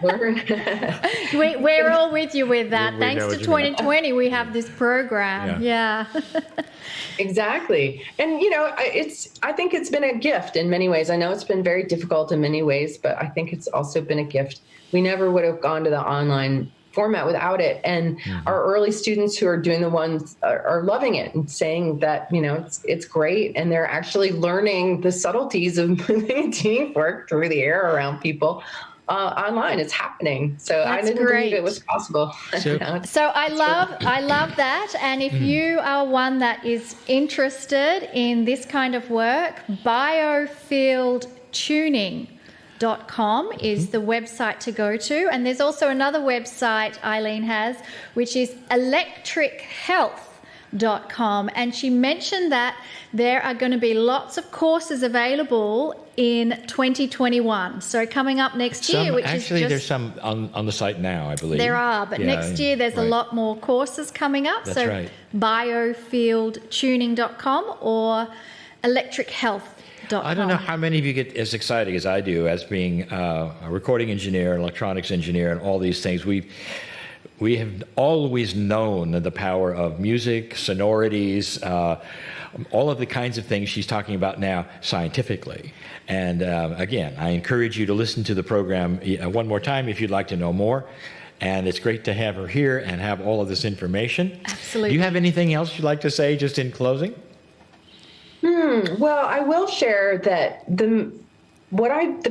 learn. We're all with you with that. We Thanks know to what you mean. 2020, we have this program. Yeah. Exactly. And, I think it's been a gift in many ways. I know it's been very difficult in many ways, but I think it's also been a gift. We never would have gone to the online format without it. And our early students who are doing the ones are loving it and saying that, it's great. And they're actually learning the subtleties of moving teamwork through the air around people. Online, it's happening. So That's I didn't great. believe it was possible. So I love that. And if you are one that is interested in this kind of work, biofieldtuning.com is the website to go to. And there's also another website Eileen has, which is electrichealth.com. And she mentioned that there are going to be lots of courses available in 2021. So coming up next year, which actually, is there's some on the site now, I believe. there are, but next year there's a lot more courses coming up. That's right. biofieldtuning.com or electrichealth.com. I don't know how many of you get as excited as I do as being a recording engineer, electronics engineer, and all these things. We have always known the power of music, sonorities, all of the kinds of things she's talking about now scientifically. And again, I encourage you to listen to the program one more time if you'd like to know more. And it's great to have her here and have all of this information. Absolutely. Do you have anything else you'd like to say just in closing? Well, I will share that the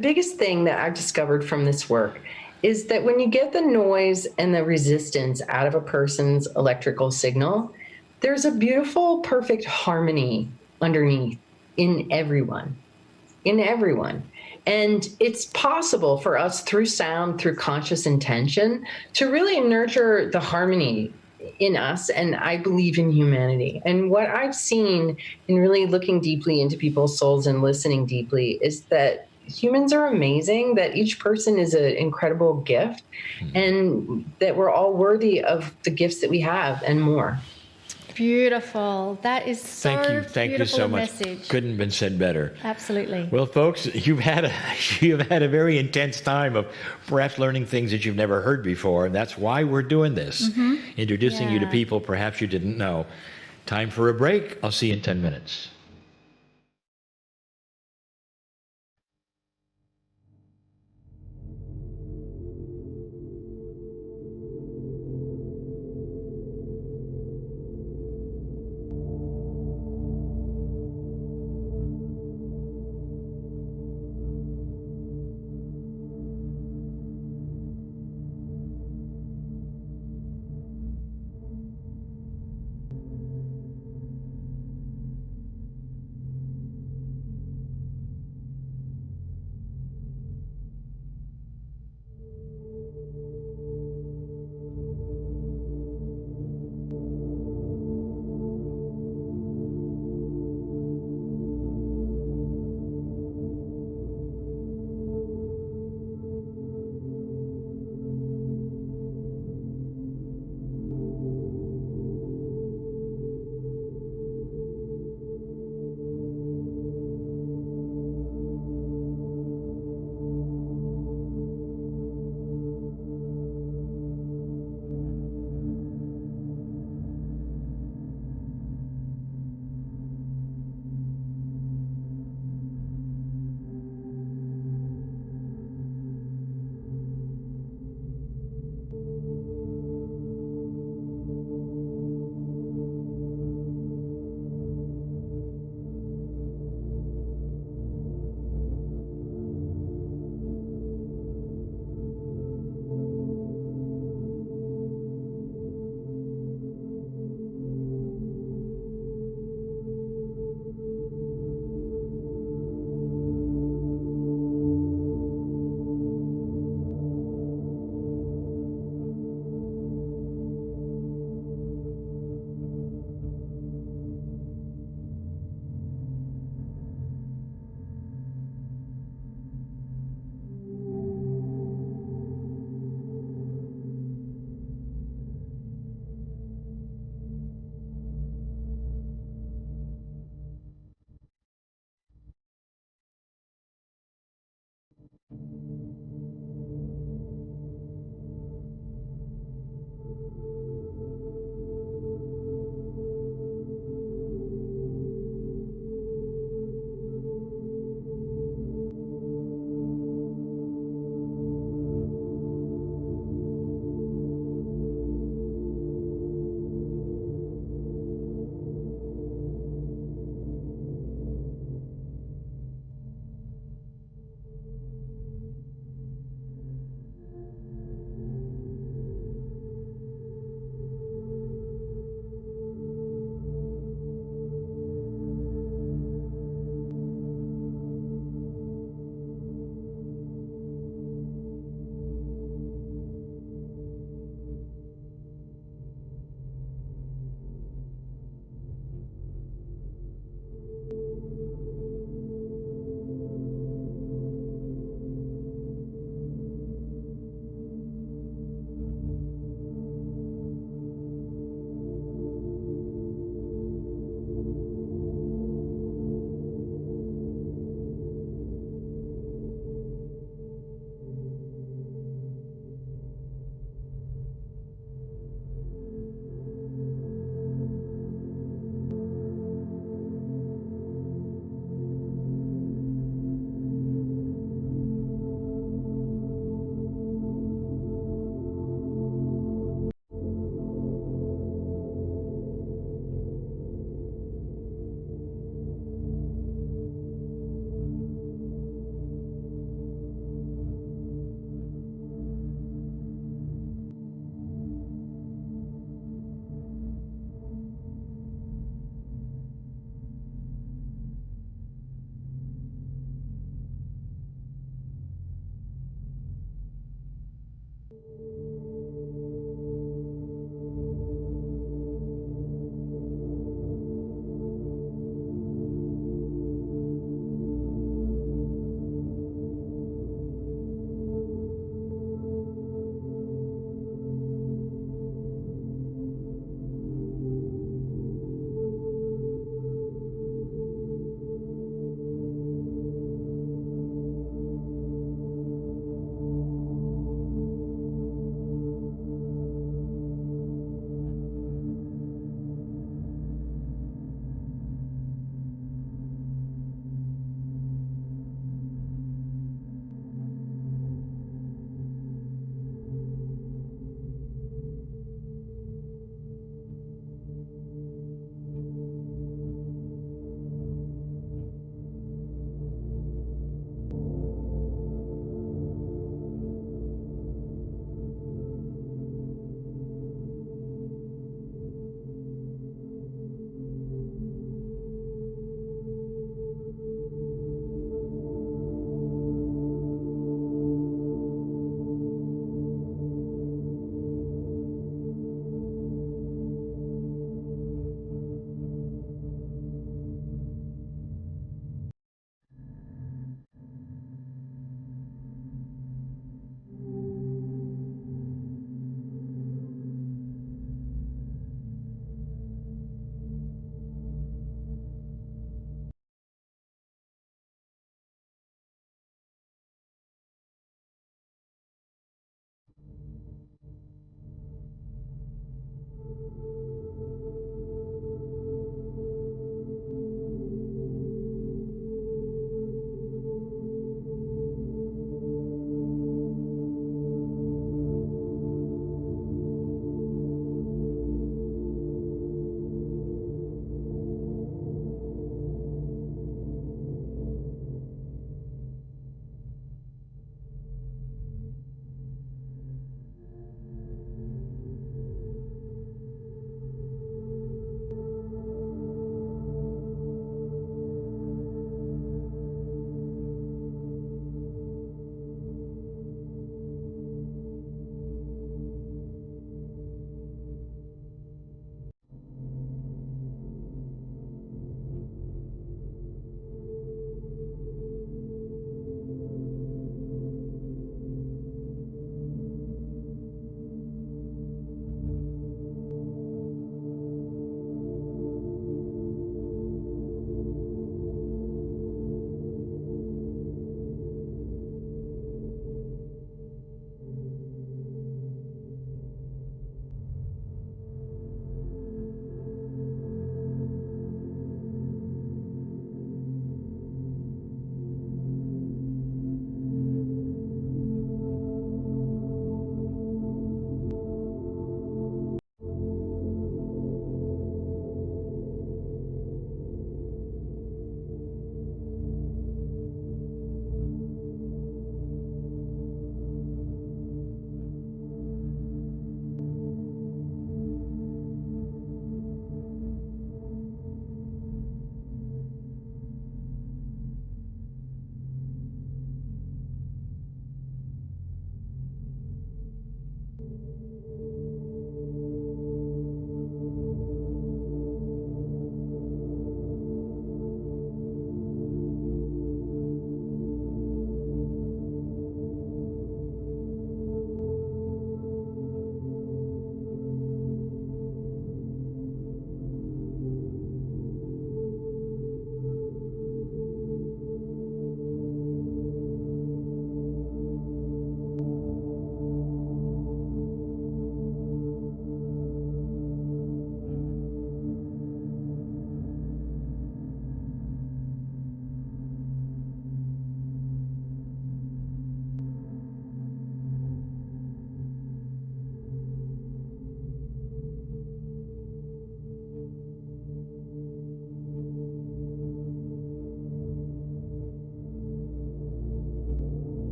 biggest thing that I've discovered from this work is that when you get the noise and the resistance out of a person's electrical signal, there's a beautiful, perfect harmony underneath in everyone. And it's possible for us through sound, through conscious intention, to really nurture the harmony in us, and I believe in humanity. And what I've seen in really looking deeply into people's souls and listening deeply is that humans are amazing, that each person is an incredible gift, and that we're all worthy of the gifts that we have and more. Beautiful. That is so Thank you so much. Message. Couldn't have been said better. Absolutely. Well, folks, you've had a very intense time of perhaps learning things that you've never heard before, and that's why we're doing this, introducing you to people perhaps you didn't know. Time for a break. I'll see you in 10 minutes.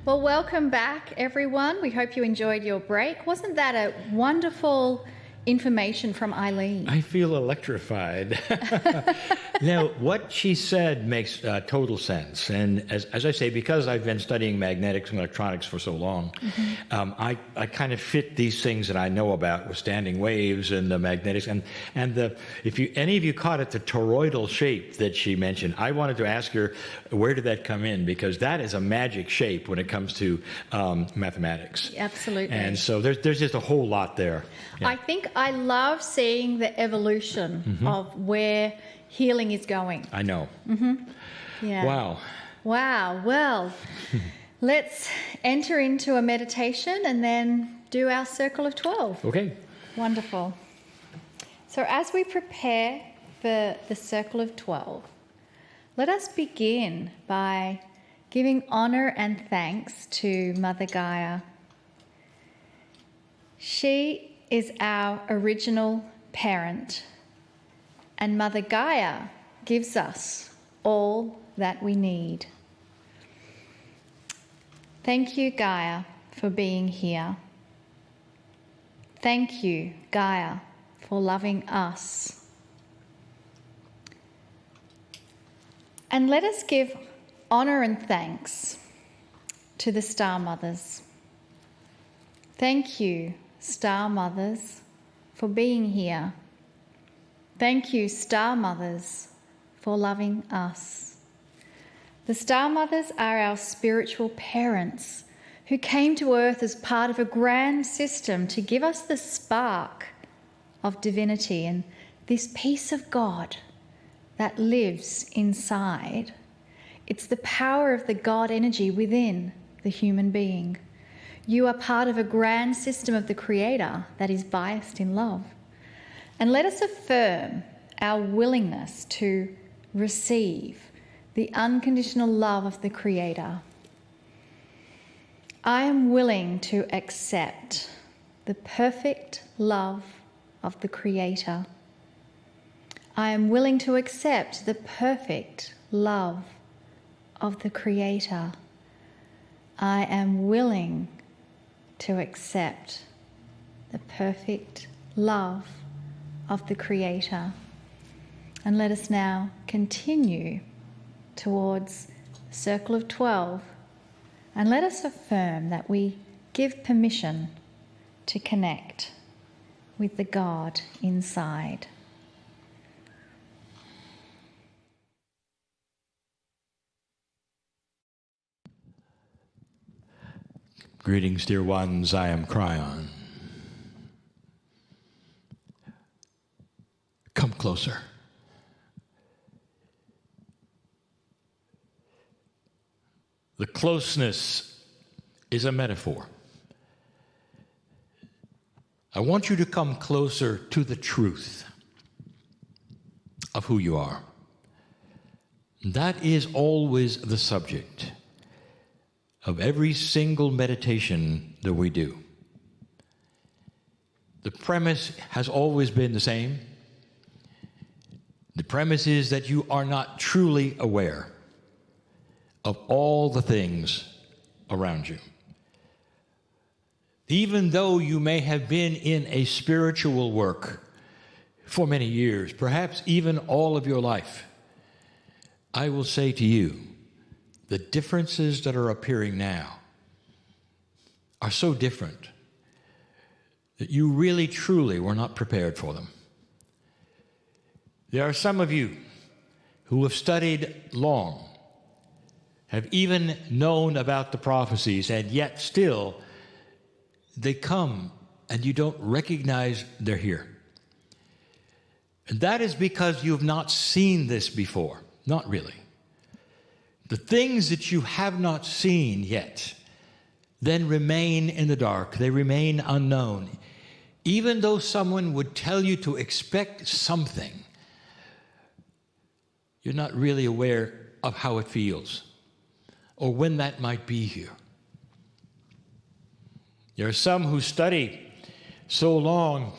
Well, welcome back, everyone. We hope you enjoyed your break. Wasn't that a wonderful information from Eileen? I feel electrified. Now, what she said makes total sense. And as I say, because I've been studying magnetics and electronics for so long, I kind of fit these things that I know about with standing waves and the magnetics. And if any of you caught it, the toroidal shape that she mentioned, I wanted to ask her, where did that come in? Because that is a magic shape when it comes to mathematics. Absolutely. And so there's just a whole lot there. Yeah. I think I love seeing the evolution of where healing is going. I know. Yeah. Wow. Wow. Well, let's enter into a meditation and then do our circle of 12. Okay. Wonderful. So as we prepare for the circle of 12, let us begin by giving honor and thanks to Mother Gaia. She is our original parent, and Mother Gaia gives us all that we need. Thank you, Gaia, for being here. Thank you, Gaia, for loving us. And let us give honor and thanks to the Star Mothers. Thank you, Star Mothers, for being here. Thank you, Star Mothers, for loving us. The Star Mothers are our spiritual parents who came to Earth as part of a grand system to give us the spark of divinity and this peace of God that lives inside. It's the power of the God energy within the human being. You are part of a grand system of the Creator that is biased in love. And let us affirm our willingness to receive the unconditional love of the Creator. I am willing to accept the perfect love of the Creator. I am willing to accept the perfect love of the Creator. I am willing to accept the perfect love of the Creator. And let us now continue towards the circle of 12, and let us affirm that we give permission to connect with the God inside. Greetings, dear ones. I am Kryon. closer. The closeness is a metaphor. I want you to come closer to the truth of who you are. That is always the subject of every single meditation that we do. The premise has always been the same. The premise is that you are not truly aware of all the things around you. Even though you may have been in a spiritual work for many years, perhaps even all of your life, I will say to you, the differences that are appearing now are so different that you really, truly were not prepared for them. There are some of you who have studied long, have even known about the prophecies, and yet still they come and you don't recognize they're here. And that is because you have not seen this before. Not really. The things that you have not seen yet then remain in the dark. They remain unknown. Even though someone would tell you to expect something, you're not really aware of how it feels or when that might be here. There are some who study so long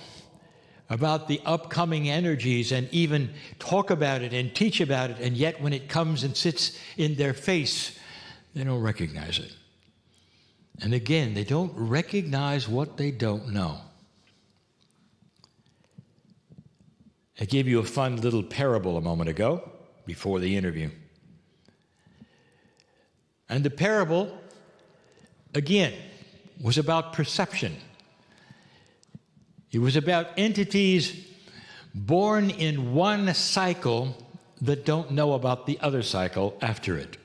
about the upcoming energies and even talk about it and teach about it, and yet when it comes and sits in their face, they don't recognize it. And again, they don't recognize what they don't know. I gave you a fun little parable a moment ago before the interview. And the parable, again, was about perception. It was about entities born in one cycle that don't know about the other cycle after it.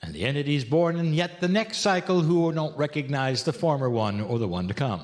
And the entities born in yet the next cycle who don't recognize the former one or the one to come.